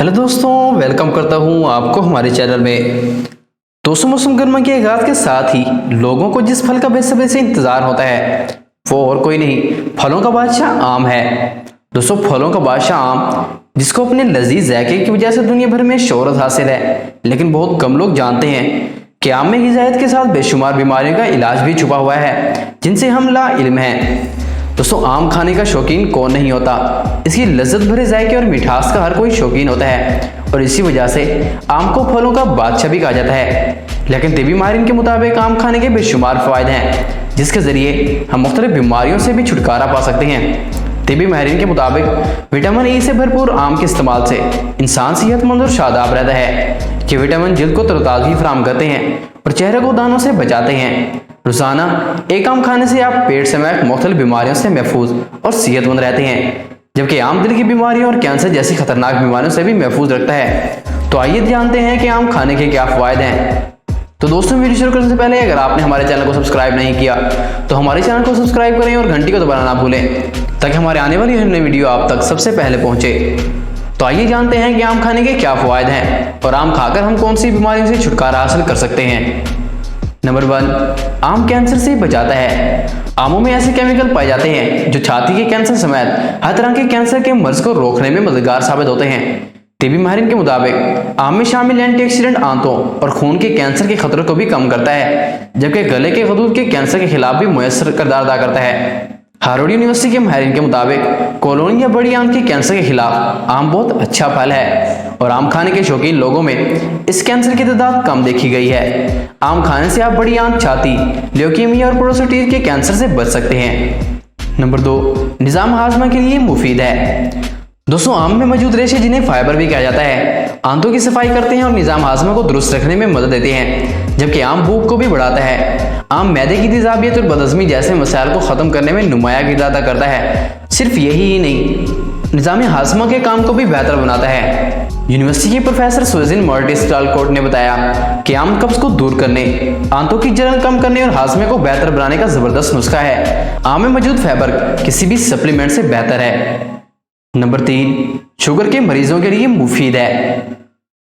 Hello दोस्तों, welcome करता हूं आपको हमारे चैनल में। दोस्तों, मौसम गर्मा के आगाज के साथ ही लोगों को जिस फल का बेसब्री से इंतजार होता है वो और कोई नहीं, फलों का बादशाह आम है। दोस्तों, फलों का बादशाह आम, जिसको अपने लजीज जायके की वजह से दुनिया भर में शोहरत हासिल है, लेकिन बहुत कम लोग जानते हैं कि आम में ग़िज़ायत के साथ बेशुमार बीमारियों का इलाज भी छुपा हुआ है, जिनसे हम ला इल्म हैं। दोस्तों, आम खाने का शौकीन कौन नहीं होता। इसकी लज्जत भरे जायके और मिठास का हर कोई शौकीन होता है और इसी वजह से आम को फलों का बादशाह भी कहा जाता है। लेकिन तिबी माहिरीन के मुताबिक आम खाने के बेशुमार फ़ायदे हैं, जिसके ज़रिए हम मुख्तलिफ बीमारियों से भी छुटकारा पा सकते हैं। तिबी माहिरीन के मुताबिक विटामिन ई से भरपूर आम के इस्तेमाल से इंसान सेहतमंद और शादाब रहता है। ये विटामिन जिल्द को तरोताज़गी फराहम करते हैं और चेहरे को दानों से बचाते हैं। रोजाना एक आम खाने से आप पेट समेत मुख्तलिफ बीमारियों से महफूज और सेहतमंद रहते हैं, जबकि आम दिल की बीमारियों और कैंसर जैसी खतरनाक बीमारियों से भी महफूज रखता है। तो आइए जानते हैं कि आम खाने के क्या फ़ायदे हैं। तो दोस्तों, वीडियो शुरू करने से पहले अगर आपने हमारे चैनल को सब्सक्राइब नहीं किया तो हमारे चैनल को सब्सक्राइब करें और घंटी को दबाना ना भूलें, ताकि हमारे आने वाली हर नई वीडियो आप तक सबसे पहले पहुंचे। तो आइए जानते हैं कि आम खाने के क्या फ़ायदे हैं और आम खाकर हम कौन सी बीमारियों से छुटकारा हासिल कर सकते हैं। नंबर 1, आम कैंसर से बचाता है। आमों में ऐसे केमिकल पाए जाते हैं जो छाती के कैंसर समेत हर तरह के कैंसर के मर्ज को रोकने में मददगार साबित होते हैं। तिबी माहिरीन के मुताबिक आम में शामिल एंटीऑक्सीडेंट आंतों और खून के कैंसर के खतरों को भी कम करता है, जबकि गले के गदूद के कैंसर के खिलाफ भी मुयस्सर किरदार अदा करता है। हार्वर्ड यूनिवर्सिटी के माहिरीन के मुताबिक कॉलोनी या बड़ी आंत के कैंसर के खिलाफ आम बहुत अच्छा फल है और आम खाने के शौकीन लोगों में इस कैंसर की तादाद कम देखी गई है। आम खाने से आप बड़ी आंत, छाती, ल्यूकीमिया और प्रोस्टेट के कैंसर से बच सकते हैं। नंबर 2, निज़ाम हाजमा के लिए मुफीद है। दोस्तों, आम में मौजूद रेशे, जिन्हें फाइबर भी कहा जाता है, आंतों की सफाई करते हैं और निज़ाम हाजमा को दुरुस्त रखने में मदद देते हैं, जबकि आम भूख को भी बढ़ाता है। आम मैदे की तेजाबियत और बदहज़मी जैसे मसाइल को ख़त्म करने में नुमाया किरदार अदा करता है। सिर्फ यही ही नहीं, निज़ाम हाजमा के काम को भी बेहतर बनाता है। यूनिवर्सिटी के प्रोफेसर सुज़ैन मॉर्टिस-टालकोट ने बताया कि आम कब्ज को दूर करने, आंतों की जलन कम करने और हाजमे को बेहतर बनाने का ज़बरदस्त नुस्खा है। आम में मौजूद फाइबर किसी भी सप्लीमेंट से बेहतर है। नंबर 3, शुगर के मरीजों के लिए मुफीद है।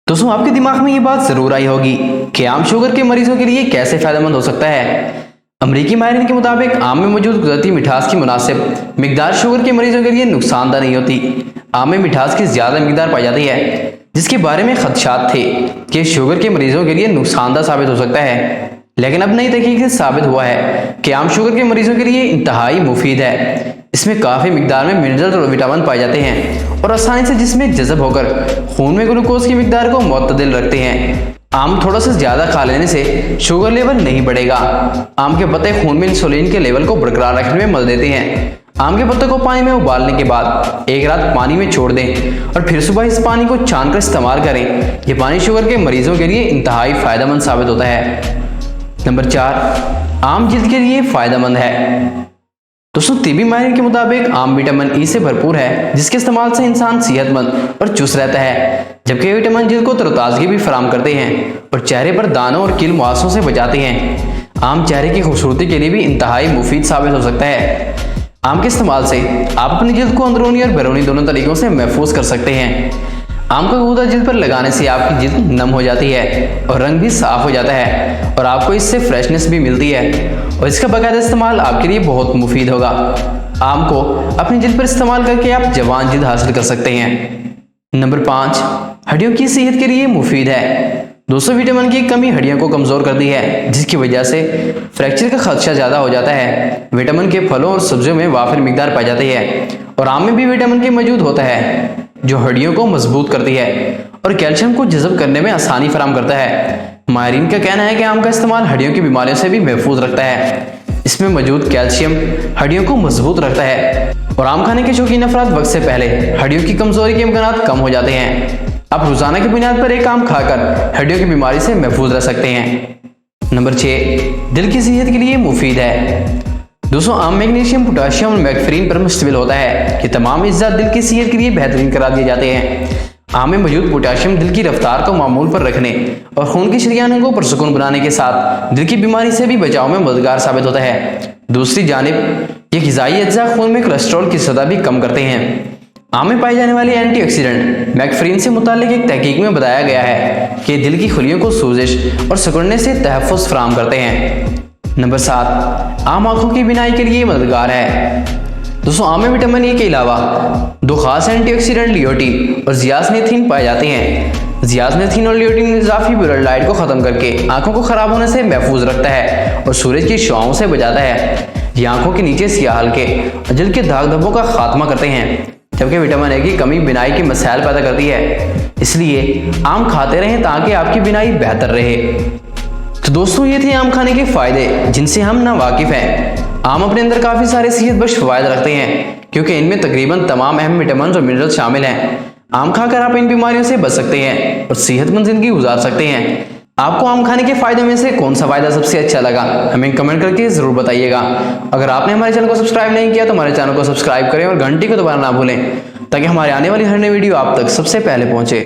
दोस्तों, आपके दिमाग में ये बात जरूर आई होगी कि आम शुगर के मरीजों के लिए कैसे फायदेमंद हो सकता है। अमरीकी माहिरीन के मुताबिक आम में मौजूद कुदरती मिठास की मुनासिब मिकदार शुगर के मरीजों के लिए नुकसानदार नहीं होती। आम में मिठास की ज्यादा मिकदार पाई जाती है, जिसके बारे में खदशात थे कि शुगर के मरीजों के लिए नुकसानदार साबित हो सकता है, लेकिन अब नई तहकीक से साबित हुआ है कि आम शुगर के मरीजों के लिए इंतहाई मुफीद है। इसमें काफ़ी मिकदार में मिनरल और विटामिन पाए जाते हैं और आसानी से जिस्म में जज़ब होकर खून में ग्लूकोज की मिकदार को मुतदिल रखते हैं। आम थोड़ा सा ज़्यादा खा लेने से शुगर लेवल नहीं बढ़ेगा। आम के पत्ते खून में इंसुलिन के लेवल को बरकरार रखने में मदद देते हैं। आम के पत्ते को पानी में उबालने के बाद एक रात पानी में छोड़ दें और फिर सुबह इस पानी को छान कर इस्तेमाल करें। यह पानी शुगर के मरीजों के लिए इंतहाई फ़ायदेमंद साबित होता है। नंबर 4, आम जिल्द के लिए फ़ायदेमंद है। दोस्तों, तिबी माहिर के मुताबिक आम विटामिन ई से भरपूर है, जिसके इस्तेमाल से इंसान सेहतमंद और चुस्त रहता है, जबकि ये विटामिन जिल्द को तरोताज़गी भी फराहम करते हैं और चेहरे पर दानों और कील मुहासों से बचाते हैं। आम चेहरे की खूबसूरती के लिए भी इंतहाई मुफीद साबित हो सकता है। आम के इस्तेमाल से आप अपनी जिल्द को अंदरूनी और बैरूनी दोनों तरीकों से महफूज कर सकते हैं। आम का गूदा जिल्द पर लगाने से आपकी जिल्द नम हो जाती है और रंग भी साफ हो जाता है और आपको इससे फ्रेशनेस भी मिलती है और इसका बाकायदा इस्तेमाल आपके लिए बहुत मुफीद होगा। आम को अपनी जिल्द पर इस्तेमाल करके आप जवान जिल्द हासिल कर सकते हैं। नंबर 5, हड्डियों की सेहत के लिए मुफीद है। दोस्तों, विटामिन की कमी हड्डियों को कमज़ोर करती है, जिसकी वजह से फ्रैक्चर का खदशा ज़्यादा हो जाता है। विटामिन के फलों और सब्जियों में वाफिर मिकदार पाई जाती है और आम में भी विटामिन के मौजूद होता है, जो हड्डियों को मजबूत करती है और कैल्शियम को जज़ब करने में आसानी फराहम करता है। माहिरीन का कहना है कि आम का इस्तेमाल हड्डियों की बीमारियों से भी महफूज रखता है। इसमें मौजूद कैल्शियम हड्डियों को मजबूत रखता है और आम खाने के शौकीन अफराद वक्त से पहले हड्डियों की कमजोरी के इम्कान कम हो जाते हैं। आप रोजाना की बुनियाद पर एक आम खाकर हड्डियों की बीमारी से महफूज रह सकते हैं। नंबर 6, दिल की सेहत के लिए मुफीद है। दोस्तों, आम मैग्नीशियम, पोटाशियम और मैग्नीफेरिन पर मुश्तमिल होता है कि तमाम अज्जा दिल की सेहत के लिए बेहतरीन करार दिए जाते हैं। आम में मौजूद पोटाशियम दिल की रफ्तार को मामूल पर रखने और खून की शरियानों को पुरसुकून बनाने के साथ दिल की बीमारी से भी बचाव में मददगार साबित होता है। दूसरी जानिब ये ग़िज़ाई अज्जा खून में कोलेस्ट्रॉल की सतह भी कम करते हैं आम में पाई जाने वाली एंटीऑक्सीडेंट मैकफ्रीन से मुतालिक एक तहकीक में बताया गया है कि दिल की खुलियों को सूजिश और सिकुड़ने से तहफ़्फ़ुज़ फराहम करते हैं। नंबर 7, आम आँखों की बिनाई के लिए मददगार है। दोस्तों, आम में विटामिन ए के अलावा 2 खास एंटीऑक्सीडेंट लियोटीन और ज़ियासनेथिन पाए जाते हैं। ज़ियासनेथिन और लियोटीन इज़ाफ़ी ब्लड लाइट को ख़त्म करके आंखों को ख़राब होने से महफूज रखता है और सूरज की शुआओं से बचाता है। ये आंखों के नीचे सियाह हल्के और जल के दाग धब्बों का खात्मा करते हैं, जबकि विटामिन ए की कमी बिनाई के मसाइल पैदा करती है। इसलिए आम खाते रहें ताकि आपकी बिनाई बेहतर रहे। तो दोस्तों, ये थे आम खाने के फ़ायदे जिनसे हम ना वाकिफ़ हैं। आम अपने अंदर काफ़ी सारे सेहत बख्श फ़वाइद रखते हैं क्योंकि इनमें तकरीबन तमाम अहम विटामिन और मिनरल शामिल हैं। आम खाकर आप इन बीमारियों से बच सकते हैं और सेहतमंद ज़िंदगी गुजार सकते हैं। आपको आम खाने के फ़ायदे में से कौन सा फ़ायदा सबसे अच्छा लगा, हमें कमेंट करके ज़रूर बताइएगा। अगर आपने हमारे चैनल को सब्सक्राइब नहीं किया तो हमारे चैनल को सब्सक्राइब करें और घंटी को दबाना ना भूलें ताकि हमारे आने वाली हर नई वीडियो आप तक सबसे पहले पहुँचे।